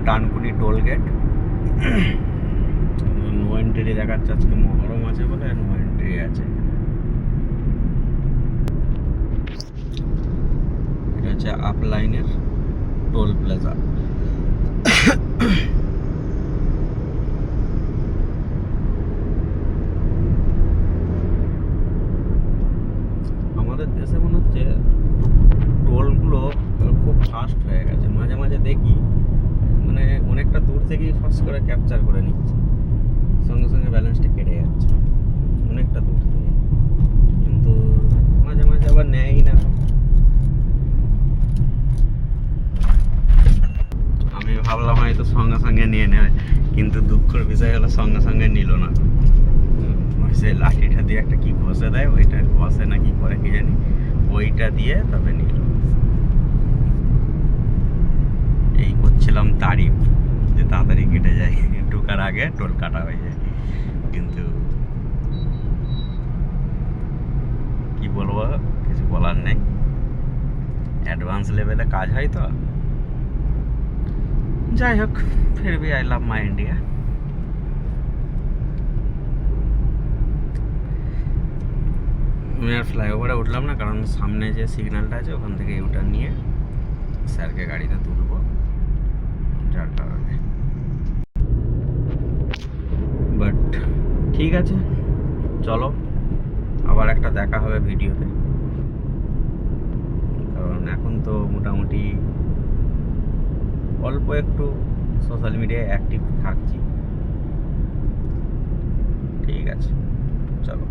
Dankuni toll gate. No entry দেখাচ্ছে, আজকে মহরম আছে বলে নো এন্ট্রি আছে। এটা হচ্ছে আপ লাইনের টোল প্লাজা। আমাদের দেশে মনে হচ্ছে টোলগুলো খুব ফাস্ট হয়ে গেছে। মাঝে মাঝে দেখি মানে অনেকটা দূর থেকেই ফাস্ট করে ক্যাপচার করে নিচ্ছে, সঙ্গে সঙ্গে ব্যালেন্সটা কেটে যাচ্ছে অনেকটা দূর থেকে, কিন্তু মাঝে মাঝে আবার নেয়ই না। আমি ভাবলাম হয়তো সঙ্গে সঙ্গে নিয়ে নেবে, কিন্তু দুঃখের বিষয় হলো সঙ্গে সঙ্গে নিল না। সে লাঠিটা দিয়ে একটা কি ঘষে দেয়, ওইটা ঘষে না কি করে কি জানি, ওইটা দিয়ে তবে নিল। এই করছিলাম তারিফ যে তাড়াতাড়ি কেটে যায়, ঢোকার আগে টোল কাটা হয়ে যায়, কিন্তু কি বলবো, কিছু বলার নেই। অ্যাডভান্স লেভেলে কাজ হয় তো। যাই হোক, ফির V I love my India. আমি আর ফ্লাইওভারে উঠলাম না, কারণ সামনে যে সিগন্যালটা আছে ওখান থেকে ইউটার্ন নিয়ে স্যারকে গাড়িতে তুলবো, যার কারণে। বাট ঠিক আছে, চলো আবার একটা দেখা হবে ভিডিওতে, কারণ এখন তো মোটামুটি অল্প একটু সোশ্যাল মিডিয়ায় অ্যাক্টিভ থাকছি। ঠিক আছে, চলো।